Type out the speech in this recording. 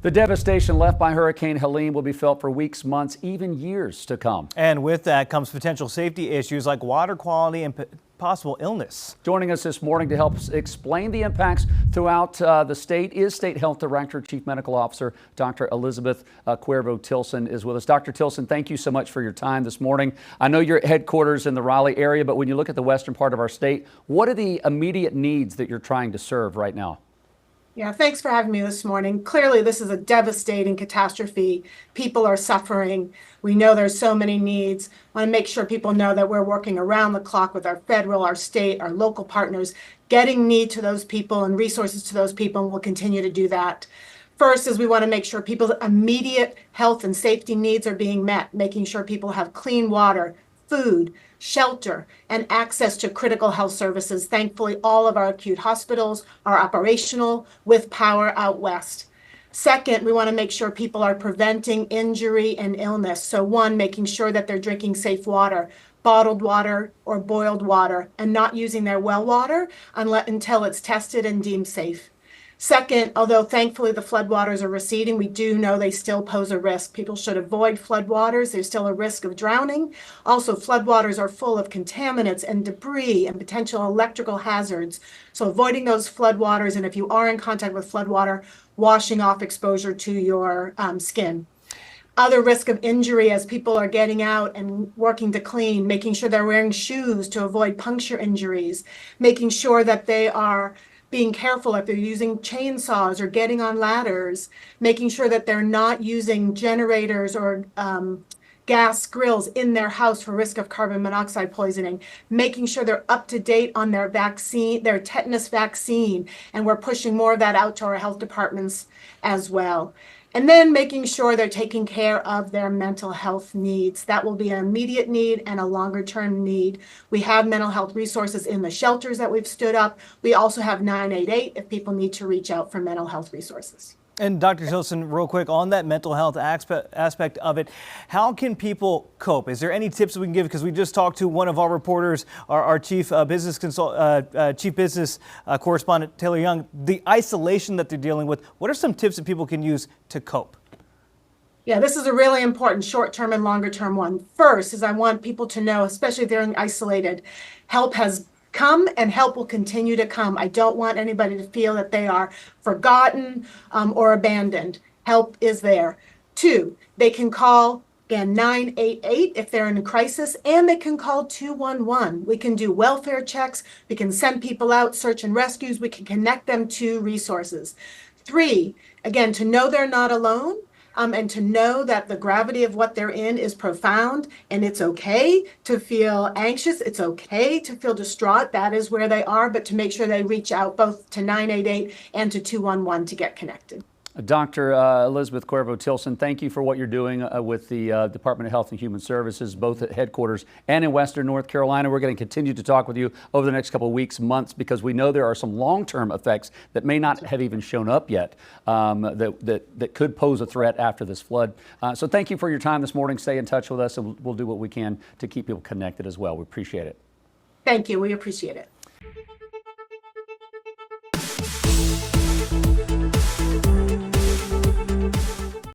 The devastation left by Hurricane Helene will be felt for weeks, months, even years to come. And with that comes potential safety issues like water quality and possible illness. Joining us this morning to help explain the impacts throughout the state is State Health Director, Chief Medical Officer, Dr. Elizabeth Cuervo Tilson is with us. Dr. Tilson, thank you so much for your time this morning. I know you're at headquarters in the Raleigh area, but when you look at the western part of our state, what are the immediate needs that you're trying to serve right now? Yeah, thanks for having me this morning. Clearly, this is a devastating catastrophe. People are suffering. We know there's so many needs. I want to make sure people know that we're working around the clock with our federal, our state, our local partners, getting need to those people and resources to those people, and we'll continue to do that. First is we want to make sure people's immediate health and safety needs are being met, making sure people have clean water, food, shelter, and access to critical health services. Thankfully, all of our acute hospitals are operational with power out west. Second, we want to make sure people are preventing injury and illness. So one, making sure that they're drinking safe water, bottled water or boiled water, and not using their well water until it's tested and deemed safe. Second, although thankfully the floodwaters are receding, we do know they still pose a risk. People should avoid floodwaters. There's still a risk of drowning. Also, floodwaters are full of contaminants and debris and potential electrical hazards. So avoiding those floodwaters, and if you are in contact with floodwater, washing off exposure to your skin. Other risk of injury as people are getting out and working to clean, making sure they're wearing shoes to avoid puncture injuries, making sure that they are being careful if they're using chainsaws or getting on ladders, making sure that they're not using generators or gas grills in their house for risk of carbon monoxide poisoning, making sure they're up to date on their vaccine, their tetanus vaccine, and we're pushing more of that out to our health departments as well. And then making sure they're taking care of their mental health needs. That will be an immediate need and a longer term need. We have mental health resources in the shelters that we've stood up. We also have 988 if people need to reach out for mental health resources. And Dr. Tilson, real quick, on that mental health aspect of it, how can people cope? Is there any tips we can give? Because we just talked to one of our reporters, our chief business correspondent, Taylor Young, the isolation that they're dealing with. What are some tips that people can use to cope? Yeah, this is a really important short-term and longer-term one. First is I want people to know, especially if they're isolated, help has come and help will continue to come. I don't want anybody to feel that they are forgotten or abandoned. Help is there. Two, they can call, again, 988 if they're in a crisis, and they can call 211. We can do welfare checks. We can send people out, search and rescues. We can connect them to resources. Three, again, to know they're not alone. And to know that the gravity of what they're in is profound, and it's okay to feel anxious. It's okay to feel distraught. That is where they are, but to make sure they reach out both to 988 and to 211 to get connected. Dr. Elizabeth Cuervo Tilson, thank you for what you're doing with the Department of Health and Human Services, both at headquarters and in Western North Carolina. We're going to continue to talk with you over the next couple of weeks, months, because we know there are some long-term effects that may not have even shown up yet that could pose a threat after this flood. So thank you for your time this morning. Stay in touch with us, and we'll do what we can to keep people connected as well. We appreciate it. Thank you. We appreciate it.